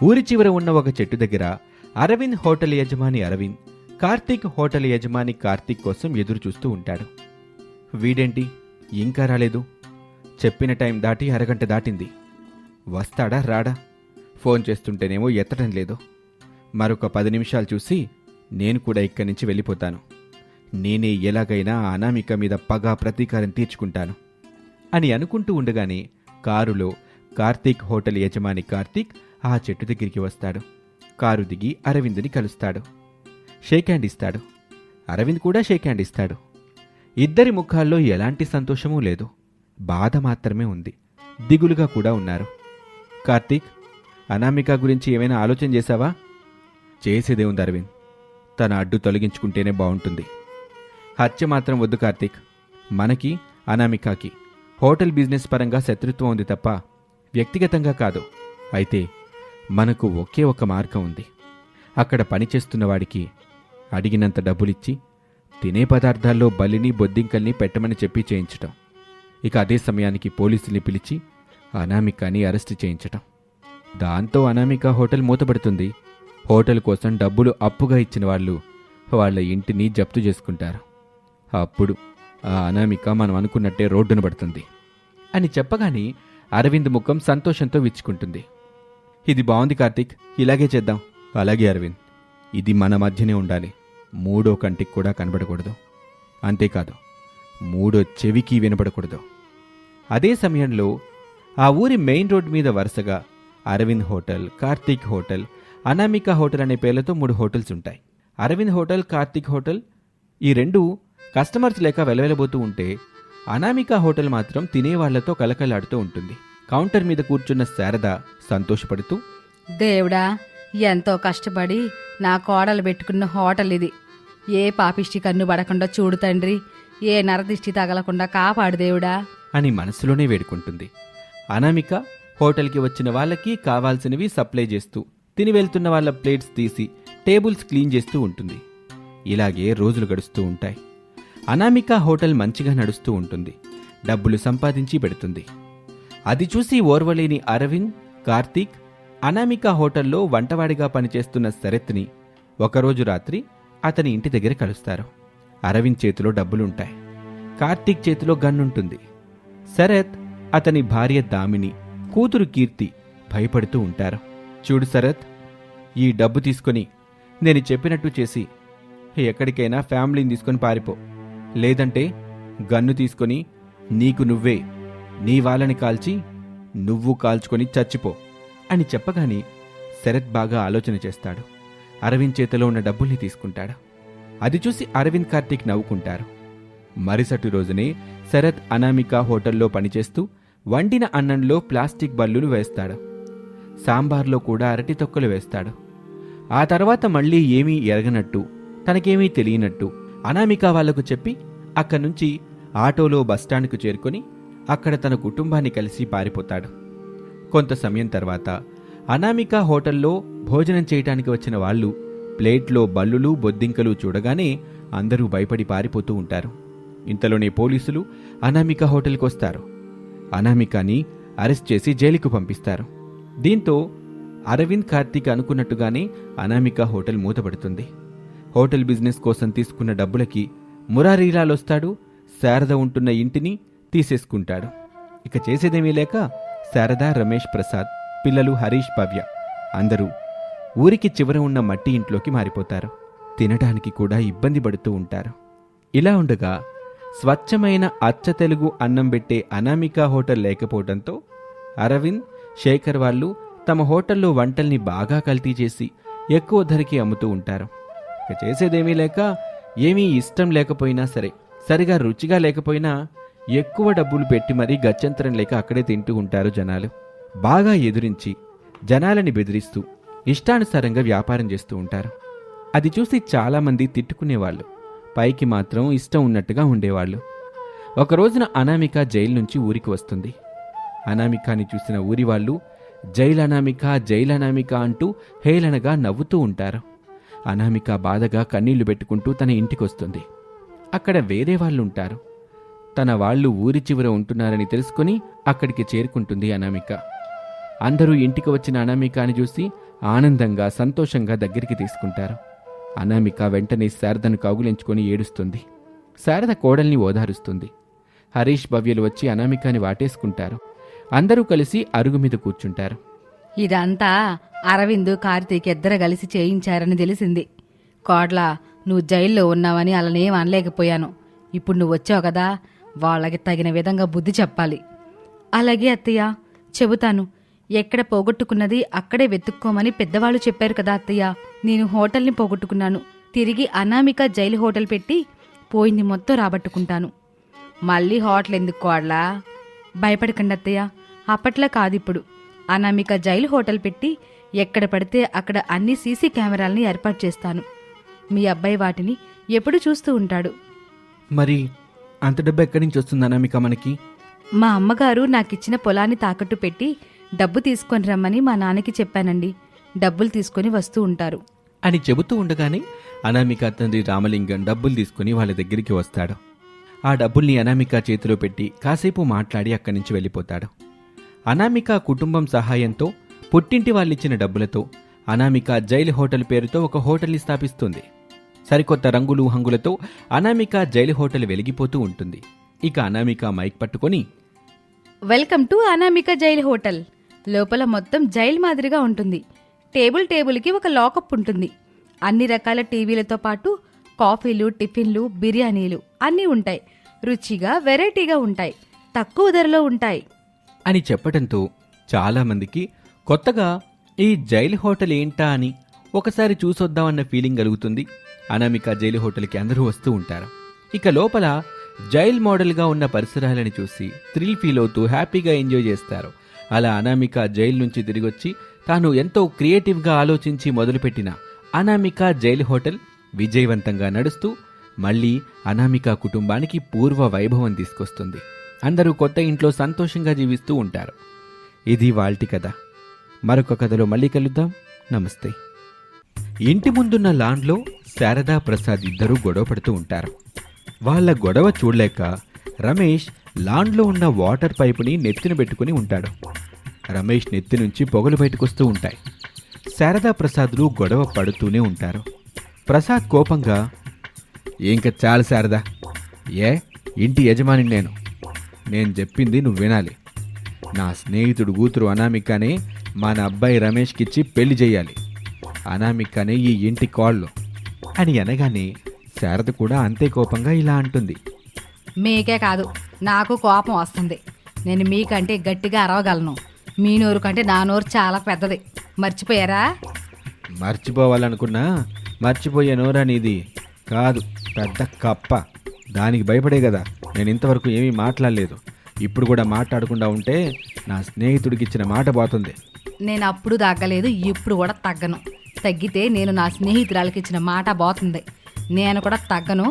ఊరి చివర ఉన్న ఒక చెట్టు దగ్గర అరవింద్ హోటల్ యజమాని అరవింద్ కార్తీక్ హోటల్ యజమాని కార్తీక్ కోసం ఎదురు చూస్తూ ఉంటాడు. వీడేంటి ఇంకా రాలేదు? చెప్పిన టైం దాటి అరగంట దాటింది. వస్తాడా రాడా? ఫోన్ చేస్తుంటేనేమో ఎత్తడం లేదు. మరొక 10 నిమిషాలు చూసి నేను కూడా ఇక్కడి నుంచి వెళ్ళిపోతాను. నేనే ఎలాగైనా ఆ అనామిక మీద పగా ప్రతీకారం తీర్చుకుంటాను అని అనుకుంటూ ఉండగానే కారులో కార్తీక్ హోటల్ యజమాని కార్తీక్ ఆ చెట్టు దగ్గరికి వస్తాడు. కారు దిగి అరవింద్ని కలుస్తాడు. షేక్ హ్యాండ్ ఇస్తాడు. అరవింద్ కూడా షేక్ హ్యాండ్ ఇస్తాడు. ఇద్దరి ముఖాల్లో ఎలాంటి సంతోషమూ లేదు, బాధ మాత్రమే ఉంది. దిగులుగా కూడా ఉన్నారు. కార్తీక్, అనామిక గురించి ఏమైనా ఆలోచన చేశావా? చేసేదేముంది అరవింద్, తన అడ్డు తొలగించుకుంటేనే బావుంటుంది. హత్య మాత్రం వద్దు కార్తీక్. మనకి అనామికకి హోటల్ బిజినెస్ పరంగా శత్రుత్వం ఉంది తప్ప వ్యక్తిగతంగా కాదు. అయితే మనకు ఒకే ఒక మార్గం ఉంది. అక్కడ పనిచేస్తున్నవాడికి అడిగినంత డబ్బులిచ్చి తినే పదార్థాల్లో బలిని బొద్దింకల్ని పెట్టమని చెప్పి చేయించటం. ఇక అదే సమయానికి పోలీసుల్ని పిలిచి అనామికని అరెస్టు చేయించటం. దాంతో అనామిక హోటల్ మూతపడుతుంది. హోటల్ కోసం డబ్బులు అప్పుగా ఇచ్చిన వాళ్ళు వాళ్ళ ఇంటిని జప్తు చేసుకుంటారు. అప్పుడు ఆ అనామిక మనం అనుకున్నట్టే రోడ్డున పడుతుంది అని చెప్పగానే అరవింద్ ముఖం సంతోషంతో విచ్చుకుంటుంది. ఇది బాగుంది కార్తీక్, ఇలాగే చేద్దాం. అలాగే అరవింద్, ఇది మన మధ్యనే ఉండాలి. మూడో కంటికి కూడా కనబడకూడదు. అంతేకాదు, మూడో చెవికి వినపడకూడదు. అదే సమయంలో ఆ ఊరి మెయిన్ రోడ్ మీద వరుసగా Aravind hotel, Karthik hotel, Anamika hotel అనే పేర్లతో 3 హోటల్స్ ఉంటాయి. అరవింద్ హోటల్, కార్తీక్ హోటల్ ఈ 2 కస్టమర్స్ లేక వెలవెలబోతూ ఉంటే అనామిక హోటల్ మాత్రం తినేవాళ్లతో కలకలాడుతూ ఉంటుంది. కౌంటర్ మీద కూర్చున్న శారద సంతోషపడుతూ, దేవుడా, ఎంతో కష్టపడి నా కోడలు పెట్టుకున్న హోటల్ ఇది. ఏ పాపిష్టి కన్ను పడకుండా చూడు తండ్రి, ఏ నరదిష్టి తగలకుండా కాపాడు దేవుడా అని మనసులోనే వేడుకుంటుంది. అనామిక హోటల్కి వచ్చిన వాళ్ళకి కావాల్సినవి సప్లై చేస్తూ, తిని వెళ్తున్న వాళ్ళ ప్లేట్స్ తీసి టేబుల్స్ క్లీన్ చేస్తూ ఉంటుంది. ఇలాగే రోజులు గడుస్తూ ఉంటాయి. అనామిక హోటల్ మంచిగా నడుస్తూ ఉంటుంది. డబ్బులు సంపాదించి పెడుతుంది. అది చూసి ఓర్వలేని అరవింద్, కార్తీక్ అనామిక హోటల్లో వంటవాడిగా పనిచేస్తున్న శరత్ని ఒకరోజు రాత్రి అతని ఇంటి దగ్గర కలుస్తారు. అరవింద్ చేతిలో డబ్బులుంటాయి. కార్తీక్ చేతిలో గన్నుంటుంది. శరత్, అతని భార్య దామిని, కూతురు కీర్తి భయపడుతూ ఉంటారు. చూడు శరత్, ఈ డబ్బు తీసుకొని నేను చెప్పినట్టు చేసి ఎక్కడికైనా ఫ్యామిలీని తీసుకొని పారిపో. లేదంటే గన్ను తీసుకొని నీకు నువ్వే నీ వాళ్ళని కాల్చి నువ్వు కాల్చుకొని చచ్చిపో అని చెప్పగానే శరత్ బాగా ఆలోచన చేస్తాడు. అరవింద్ చేతిలో ఉన్న డబ్బుల్ని తీసుకుంటాడు. అది చూసి అరవింద్, కార్తీక్ నవ్వుకుంటారు. మరుసటి రోజునే శరత్ అనామిక హోటల్లో పనిచేస్తూ వండిన అన్నంలో ప్లాస్టిక్ బల్లులు వేస్తాడు. సాంబార్లో కూడా అరటి తొక్కలు వేస్తాడు. ఆ తర్వాత మళ్లీ ఏమీ ఎరగనట్టు, తనకేమీ తెలియనట్టు అనామిక వాళ్లకు చెప్పి అక్కడ్నుంచి ఆటోలో బస్టాండ్కు చేరుకొని అక్కడ తన కుటుంబాన్ని కలిసి పారిపోతాడు. కొంత సమయం తర్వాత అనామిక హోటల్లో భోజనం చేయటానికి వచ్చిన వాళ్ళు ప్లేట్లో బల్లులు బొద్దింకలు చూడగానే అందరూ భయపడి పారిపోతూ ఉంటారు. ఇంతలోనే పోలీసులు అనామిక హోటల్కి వస్తారు. అనామికని అరెస్ట్ చేసి జైలుకు పంపిస్తారు. దీంతో అరవింద్, కార్తీక్ అనుకున్నట్టుగానే అనామిక హోటల్ మూతపడుతుంది. హోటల్ బిజినెస్ కోసం తీసుకున్న డబ్బులకి మురారీలాల్ వస్తాడు. శారద ఉంటున్న ఇంటిని తీసేసుకుంటాడు. ఇక చేసేదేమీ లేక శారద, రమేష్, ప్రసాద్, పిల్లలు హరీష్, భవ్య అందరూ ఊరికి చివర ఉన్న మట్టి ఇంట్లోకి మారిపోతారు. తినడానికి కూడా ఇబ్బంది పడుతూ ఉంటారు. ఇలా ఉండగా స్వచ్ఛమైన అచ్చ తెలుగు అన్నం పెట్టే అనామిక హోటల్ లేకపోవడంతో అరవింద్, శేఖర్ వాళ్ళు తమ హోటల్లో వంటల్ని బాగా కల్తీ చేసి ఎక్కువ ధరకి అమ్ముతూ ఉంటారు. ఇక చేసేదేమీ లేక, ఏమీ ఇష్టం లేకపోయినా సరే, సరిగా రుచిగా లేకపోయినా ఎక్కువ డబ్బులు పెట్టి మరీ గత్యంతరం లేక అక్కడే తింటూ ఉంటారు జనాలు. బాగా ఎదురించి జనాలని బెదిరిస్తూ ఇష్టానుసారంగా వ్యాపారం చేస్తూ ఉంటారు. అది చూసి చాలామంది తిట్టుకునేవాళ్ళు, పైకి మాత్రం ఇష్టం ఉన్నట్టుగా ఉండేవాళ్ళు. ఒకరోజున అనామిక జైలు నుంచి ఊరికి వస్తుంది. అనామికాని చూసిన ఊరి వాళ్ళు జైలనామిక, జైలనామిక అంటూ హేళనగా నవ్వుతూ ఉంటారు. అనామిక బాధగా కన్నీళ్లు పెట్టుకుంటూ తన ఇంటికొస్తుంది. అక్కడ వేరే వాళ్ళుంటారు. తన వాళ్ళు ఊరి చివర ఉంటున్నారని తెలుసుకుని అక్కడికి చేరుకుంటుంది అనామిక. అందరూ ఇంటికి వచ్చిన అనామికని చూసి ఆనందంగా సంతోషంగా దగ్గరికి తీసుకుంటారు. అనామిక వెంటనే శారదను కౌగులించుకొని ఏడుస్తుంది. శారద కోడల్ని ఓదారుస్తుంది. హరీష్ భవ్యలు వచ్చి అనామికాని వాటేసుకుంటారు. అందరూ కలిసి అరుగు మీద కూర్చుంటారు. ఇదంతా అరవింద్ కార్తీక్ ఇద్దరు కలిసి చేయించారని తెలిసింది. కోడ్లా, నువ్వు జైల్లో ఉన్నావని అలానేం అనలేకపోయాను. ఇప్పుడు నువ్వు వచ్చావు కదా, వాళ్ళకి తగిన విధంగా బుద్ధి చెప్పాలి. అలాగే అత్తయ్య, చెబుతాను. ఎక్కడ పోగొట్టుకున్నది అక్కడే వెతుక్కోమని పెద్దవాళ్ళు చెప్పారు కదా అత్తయ్య. నేను హోటల్ని పోగొట్టుకున్నాను. తిరిగి అనామిక జైలు హోటల్ పెట్టి పోయింది మొత్తం రాబట్టుకుంటాను. మళ్ళీ హోటల్ ఎందుకు కోడ్లా? భయపడకండి అత్తయ్య, అప్పట్లా కాదిప్పుడు. అనామిక జైలు హోటల్ పెట్టి ఎక్కడ పడితే అక్కడ అన్ని సీసీ కెమెరాల్ని ఏర్పాటు చేస్తాను. మీ అబ్బాయి వాటిని ఎప్పుడు చూస్తూ ఉంటాడు. మరి అంత డబ్బు ఎక్కడి నుంచి వస్తుంది అనామిక మనకి? మా అమ్మగారు నాకిచ్చిన పొలాన్ని తాకట్టు పెట్టి డబ్బు తీసుకొని రమ్మని మా నాన్నకి చెప్పానండి. డబ్బులు తీసుకొని వస్తూ ఉంటారు అని చెబుతూ ఉండగానే అనామిక తండ్రి రామలింగం డబ్బులు తీసుకుని వాళ్ళ దగ్గరికి వస్తాడు. ఆ డబ్బుల్ని అనామిక చేతిలో పెట్టి కాసేపు మాట్లాడి అక్కడి నుంచి వెళ్ళిపోతాడు. అనామిక కుటుంబం సహాయంతో పుట్టింటి వాళ్ళిచ్చిన డబ్బులతో అనామిక జైలు హోటల్ పేరుతో ఒక హోటల్ని స్థాపిస్తుంది. సరికొత్త రంగులు హంగులతో అనామిక జైలు హోటల్ వెలిగిపోతూ ఉంటుంది. ఇక అనామిక మైక్ పట్టుకొని, welcome to Anamika jail hotel. లోపల మొత్తం జైల్ మాదిరిగా ఉంటుంది. టేబుల్కి ఒక లాకప్ ఉంటుంది. అన్ని రకాల టీవీలతో పాటు కాఫీలు, టిఫిన్లు, బిర్యానీలు అన్నీ ఉంటాయి. రుచిగా వెరైటీగా ఉంటాయి. తక్కువ ధరలో ఉంటాయి అని చెప్పడంతో చాలామందికి కొత్తగా ఈ జైలు హోటల్ ఏంటా అని ఒకసారి చూసొద్దామన్న ఫీలింగ్ కలుగుతుంది. అనామిక జైలు హోటల్కి అందరూ వస్తూ ఉంటారు. ఇక లోపల జైల్ మోడల్గా ఉన్న పరిసరాలని చూసి థ్రిల్ ఫీల్ అవుతూ హ్యాపీగా ఎంజాయ్ చేస్తారు. అలా అనామిక జైలు నుంచి తిరిగొచ్చి తాను ఎంతో క్రియేటివ్గా ఆలోచించి మొదలుపెట్టిన అనామిక జైలు హోటల్ విజయవంతంగా నడుస్తూ మళ్ళీ అనామిక కుటుంబానికి పూర్వ వైభవం తీసుకొస్తుంది. అందరూ కొత్త ఇంట్లో సంతోషంగా జీవిస్తూ ఉంటారు. ఇది వాల్టి కథ. మరొక కథలో మళ్ళీ కలుద్దాం. నమస్తే. ఇంటి ముందున్న లాన్లో శారదా ప్రసాద్ ఇద్దరూ గొడవ పడుతూ ఉంటారు. వాళ్ళ గొడవ చూడలేక రమేష్ లాన్లో ఉన్న వాటర్ పైపుని నెత్తిన పెట్టుకుని ఉంటాడు. రమేష్ నెత్తి నుంచి పొగలు బయటకొస్తూ ఉంటాయి. శారదా ప్రసాద్లు గొడవ పడుతూనే ఉంటారు. ప్రసాద్ కోపంగా, ఇంకా చాలు శారదా, ఇంటి యజమాని నేను చెప్పింది నువ్వు వినాలి. నా స్నేహితుడు కూతురు అనామికనే మన అబ్బాయి రమేష్కిచ్చి పెళ్లి చేయాలి. అనామికనే ఈ ఇంటి కోళ్ళు అని అనగానే శారద కూడా అంతే కోపంగా ఇలా అంటుంది. మీకే కాదు, నాకు కోపం వస్తుంది. నేను మీకంటే గట్టిగా అరవగలను. మీ నోరు కంటే నా నోరు చాలా పెద్దది. మర్చిపోయారా? మర్చిపోవాలనుకున్నా మర్చిపోయే నోరా నీది కాదు, పెద్ద కప్ప. దానికి భయపడే కదా నేను ఇంతవరకు ఏమీ మాట్లాడలేదు. ఇప్పుడు కూడా మాట్లాడకుండా ఉంటే నా స్నేహితుడికి ఇచ్చిన మాట పోతుంది. నేను అప్పుడు తగ్గలేదు, ఇప్పుడు కూడా తగ్గను. తగ్గితే నేను నా స్నేహితురాలకి ఇచ్చిన మాట పోతుంది. నేను కూడా తగ్గను.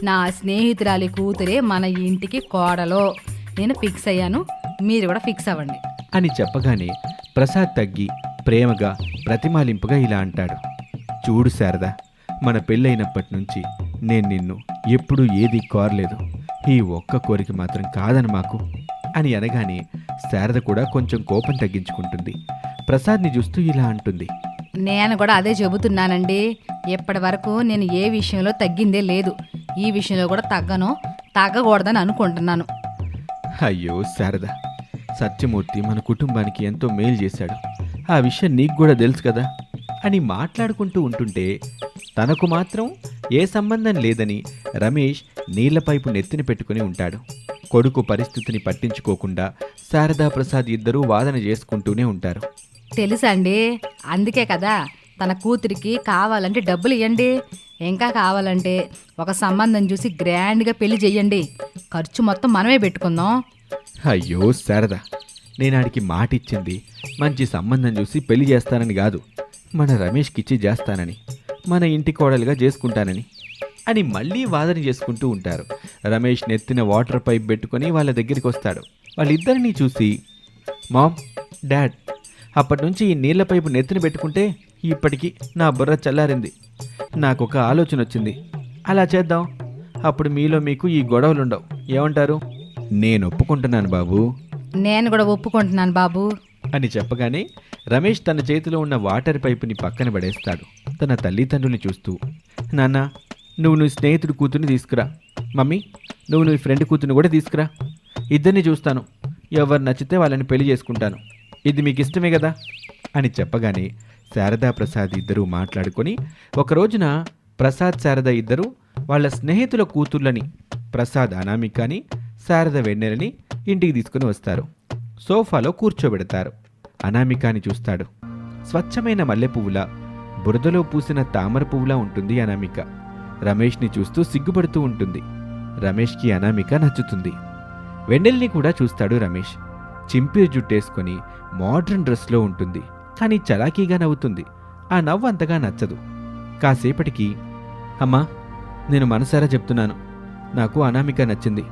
నా స్నేహితురాలి కూతురే మన ఇంటికి కోడలో. నేను ఫిక్స్ అయ్యాను, మీరు కూడా ఫిక్స్ అవ్వండి అని చెప్పగానే ప్రసాద్ తగ్గి ప్రేమగా ప్రతిమాలింపుగా ఇలా అంటాడు. చూడు శారదా, మన పెళ్ళైనప్పటి నుంచి నేను నిన్ను ఎప్పుడూ ఏది కోరలేదు. ఈ ఒక్క కోరిక మాత్రం కాదని మాకు అని అనగానే శారద కూడా కొంచెం కోపం తగ్గించుకుంటుంది. ప్రసాద్ని చూస్తూ ఇలా అంటుంది. నేను కూడా అదే చెబుతున్నానండి. ఇప్పటి వరకు నేను ఏ విషయంలో తగ్గిందే లేదు. ఈ విషయంలో కూడా తగ్గకూడదని అనుకుంటున్నాను. అయ్యో శారద, సత్యమూర్తి మన కుటుంబానికి ఎంతో మేలు చేశాడు. ఆ విషయం నీకు కూడా తెలుసు కదా అని మాట్లాడుకుంటూ ఉంటుంటే తనకు మాత్రం ఏ సంబంధం లేదని రమేష్ నీళ్ల పైపు నెత్తిన పెట్టుకుని ఉంటాడు. కొడుకు పరిస్థితిని పట్టించుకోకుండా శారదా ప్రసాద్ ఇద్దరూ వాదన చేసుకుంటూనే ఉంటారు. తెలుసండి, అందుకే కదా తన కూతురికి కావాలంటే డబ్బులు ఇవ్వండి, ఇంకా కావాలంటే ఒక సంబంధం చూసి గ్రాండ్గా పెళ్లి చెయ్యండి. ఖర్చు మొత్తం మనమే పెట్టుకుందాం. అయ్యో శారద, నేనాడికి మాటిచ్చింది మంచి సంబంధం చూసి పెళ్లి చేస్తానని కాదు, మన రమేష్కిచ్చి చేస్తానని, మన ఇంటి కోడలుగా చేసుకుంటానని అని మళ్ళీ వాదన చేసుకుంటూ ఉంటారు. రమేష్ నెత్తిన వాటర్ పైప్ పెట్టుకొని వాళ్ళ దగ్గరికి వస్తాడు. వాళ్ళిద్దరినీ చూసి, మామ్, డాడ్, అప్పటి నుంచి ఈ నీళ్ల పైపు నెత్తిన పెట్టుకుంటే ఇప్పటికీ నా బుర్ర చల్లారింది. నాకు ఒక ఆలోచన వచ్చింది. అలా చేద్దాం. అప్పుడు మీలో మీకు ఈ గొడవలుండవు. ఏమంటారు? నేను ఒప్పుకుంటున్నాను బాబు. నేను కూడా ఒప్పుకుంటున్నాను బాబు అని చెప్పగానే రమేష్ తన చేతిలో ఉన్న వాటర్ పైపుని పక్కన పడేస్తాడు. తన తల్లిదండ్రుల్ని చూస్తూ, నాన్న, నువ్వు నీ స్నేహితుడి కూతుర్ని తీసుకురా. మమ్మీ, నువ్వు నీ ఫ్రెండ్ కూతుర్ని కూడా తీసుకురా. ఇద్దరిని చూస్తాను. ఎవరు నచ్చితే వాళ్ళని పెళ్లి చేసుకుంటాను. ఇది మీకు ఇష్టమే కదా అని చెప్పగానే శారదా ప్రసాద్ ఇద్దరూ మాట్లాడుకొని ఒక రోజున ప్రసాద్ శారద ఇద్దరూ వాళ్ళ స్నేహితుల కూతుర్లని, ప్రసాద్ అనామికని, శారద వెన్నెలని ఇంటికి తీసుకుని వస్తారు. సోఫాలో కూర్చోబెడతారు. అనామికాని చూస్తాడు. స్వచ్ఛమైన మల్లె పువ్వులా, బురదలో పూసిన తామర పువ్వులా ఉంటుంది అనామిక. రమేష్ని చూస్తూ సిగ్గుపడుతూ ఉంటుంది. రమేష్కి అనామిక నచ్చుతుంది. వెన్నెల్ని కూడా చూస్తాడు రమేష్. చింపిరి జుట్టేసుకొని మోడ్రన్ డ్రెస్లో ఉంటుంది. కానీ చలాకీగా నవ్వుతుంది. ఆ నవ్వు అంతగా నచ్చదు. కాసేపటికి, అమ్మా, నేను మనసారా చెప్తున్నాను, నాకు అనామిక నచ్చింది.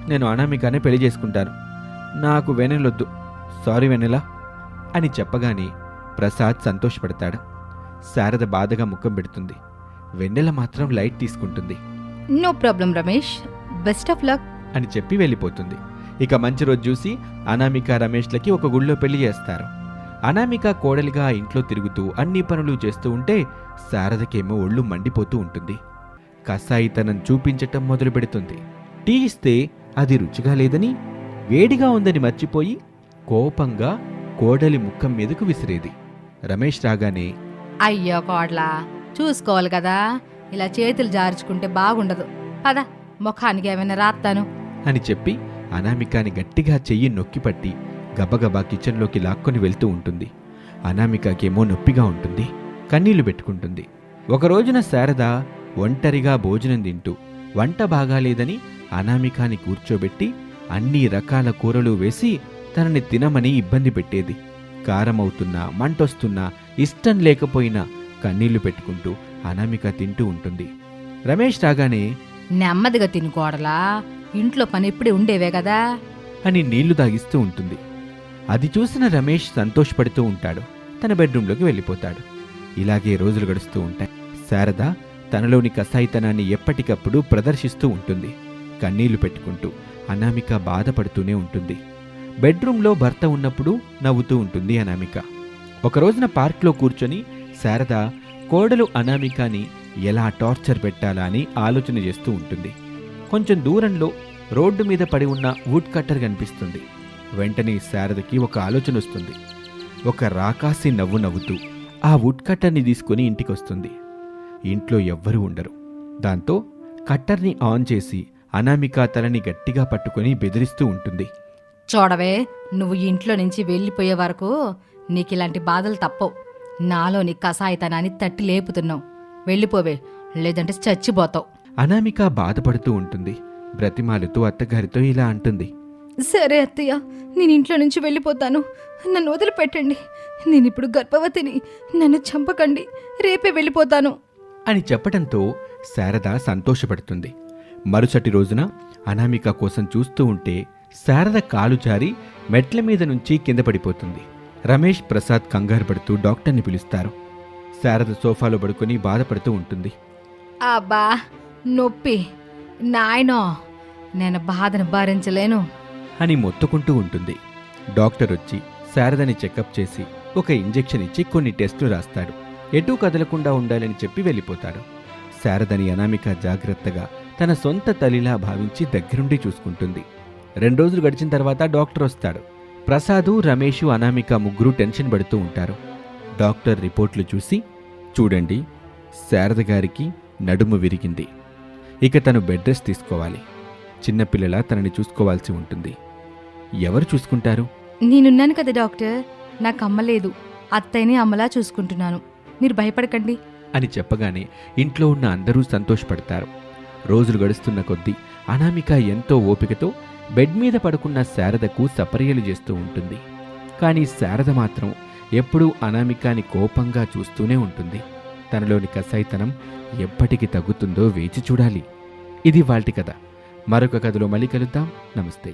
నేను అనామికానే పెళ్లి చేసుకుంటాను. నాకు వెన్నెలొద్దు. సారీ వెన్నెలా అని చెప్పగానే ప్రసాద్ సంతోషపడతాడు. శారద బాధగా ముఖం పెడుతుంది. వెన్నెల మాత్రం లైట్ తీసుకుంటుంది. No problem Ramesh, best of luck అని చెప్పి వెళ్ళిపోతుంది. ఇక మంచి రోజు చూసి అనామిక రమేష్లకి ఒక గుళ్ళో పెళ్లి చేస్తారు. అనామిక కోడలిగా ఆ ఇంట్లో తిరుగుతూ అన్ని పనులు చేస్తూ ఉంటే శారదకేమో ఒళ్ళు మండిపోతూ ఉంటుంది. కసాయితనం చూపించటం మొదలు పెడుతుంది. టీ ఇస్తే అది రుచిగా లేదని, వేడిగా ఉందని మర్చిపోయి కోపంగా కోడలి ముఖం మీదకు విసిరేది. రమేష్ రాగానే, అయ్యో కోడ్లా, చూసుకోవాలి కదా, ఇలా చేతులు జార్చుకుంటే బాగుండదు. పద, ముఖానికి ఏమైనా రాస్తాను అని చెప్పి అనామికాని గట్టిగా చెయ్యి నొక్కిపట్టి గబగబా కిచెన్లోకి లాక్కొని వెళ్తూ ఉంటుంది. అనామికకేమో నొప్పిగా ఉంటుంది. కన్నీళ్లు పెట్టుకుంటుంది. ఒకరోజున శారద ఒంటరిగా భోజనం తింటూ వంట బాగాలేదని అనామికాని కూర్చోబెట్టి అన్ని రకాల కూరలు వేసి తనని తినమని ఇబ్బంది పెట్టేది. కారమవుతున్నా, మంటొస్తున్నా, ఇష్టం లేకపోయినా కన్నీళ్లు పెట్టుకుంటూ అనామిక తింటూ ఉంటుంది. రమేష్ రాగానే, నెమ్మదిగా తినుకోడలా, ఇంట్లో పని ఇప్పుడే ఉండేవే కదా అని నీళ్లు తాగిస్తూ ఉంటుంది. అది చూసిన రమేష్ సంతోషపడుతూ ఉంటాడు. తన బెడ్రూంలోకి వెళ్ళిపోతాడు. ఇలాగే రోజులు గడుస్తూ ఉంటాయి. శారద తనలోని కసాయితనాన్ని ఎప్పటికప్పుడు ప్రదర్శిస్తూ ఉంటుంది. కన్నీళ్లు పెట్టుకుంటూ అనామిక బాధపడుతూనే ఉంటుంది. బెడ్రూంలో భర్త ఉన్నప్పుడు నవ్వుతూ ఉంటుంది అనామిక. ఒకరోజున పార్క్లో కూర్చొని శారద కోడలు అనామికాని ఎలా టార్చర్ పెట్టాలా అని ఆలోచన చేస్తూ ఉంటుంది. కొంచెం దూరంలో రోడ్డు మీద పడి ఉన్న వుడ్ కట్టర్ కనిపిస్తుంది. వెంటనే శారదకి ఒక ఆలోచన వస్తుంది. ఒక రాకాసి నవ్వు నవ్వుతూ ఆ వుడ్ కట్టర్ని తీసుకుని ఇంటికొస్తుంది. ఇంట్లో ఎవ్వరూ ఉండరు. దాంతో కట్టర్ని ఆన్ చేసి అనామిక తలని గట్టిగా పట్టుకొని బెదిరిస్తూ ఉంటుంది. చూడవే, నువ్వు ఇంట్లో నుంచి వెళ్ళిపోయే వరకు నీకిలాంటి బాధలు తప్పవు. నాలోని కసాయితనాన్ని తట్టి లేపుతున్నావు. వెళ్ళిపోవే, లేదంటే చచ్చిపోతావు. అనామిక బాధపడుతూ ఉంటుంది. బ్రతిమాలుతూ అత్తగారితో ఇలా అంటుంది. సరే అత్తయ్య, నేను ఇంట్లో నుంచి వెళ్ళిపోతాను. నన్ను వదిలిపెట్టండి. నేనిప్పుడు గర్భవతిని. నన్ను చంపకండి. రేపే వెళ్ళిపోతాను అని చెప్పడంతో శారద సంతోషపడుతుంది. మరుసటి రోజున అనామిక కోసం చూస్తూ ఉంటే శారద కాలు జారి మెట్ల మీద నుంచి కింద పడిపోతుంది. రమేష్, ప్రసాద్ కంగారు పడుతూ డాక్టర్ని పిలుస్తారు. శారద సోఫాలో పడుకొని బాధపడుతూ ఉంటుంది. అబ్బా, నొప్పి నాయనో, నేను బాధను భరించలేను అని మొత్తుకుంటూ ఉంటుంది. డాక్టర్ వచ్చి శారదని చెకప్ చేసి ఒక ఇంజెక్షన్ ఇచ్చి కొన్ని టెస్టులు రాస్తాడు. ఎటూ కదలకుండా ఉండాలని చెప్పి వెళ్ళిపోతాడు. శారదని అనామిక జాగ్రత్తగా తన సొంత తల్లిలా భావించి దగ్గరుండి చూసుకుంటుంది. 2 రోజులు గడిచిన తర్వాత డాక్టర్ వస్తాడు. ప్రసాదు, రమేషు, అనామిక ముగ్గురు టెన్షన్ పడుతూ ఉంటారు. డాక్టర్ రిపోర్ట్లు చూసి, చూడండి, శారద గారికి నడుము విరిగింది. ఇక తను బెడ్ రెస్ట్ తీసుకోవాలి. చిన్నపిల్లలా తనని చూసుకోవాల్సి ఉంటుంది. ఎవరు చూసుకుంటారు? నేనున్నాను కదా డాక్టర్. నాకు అమ్మలేదు. అత్తయ్యని అమ్మలా చూసుకుంటున్నాను. మీరు భయపడకండి అని చెప్పగానే ఇంట్లో ఉన్న అందరూ సంతోషపడతారు. రోజులు గడుస్తున్న కొద్దీ అనామిక ఎంతో ఓపికతో బెడ్ మీద పడుకున్న శారదకు సపర్యలు చేస్తూ ఉంటుంది. కానీ శారద మాత్రం ఎప్పుడూ అనామికాని కోపంగా చూస్తూనే ఉంటుంది. తనలోని కసాయితనం ఎప్పటికి తగ్గుతుందో వేచి చూడాలి. ఇది వాల్టి కథ. మరొక కథలో మళ్ళీ కలుద్దాం. నమస్తే.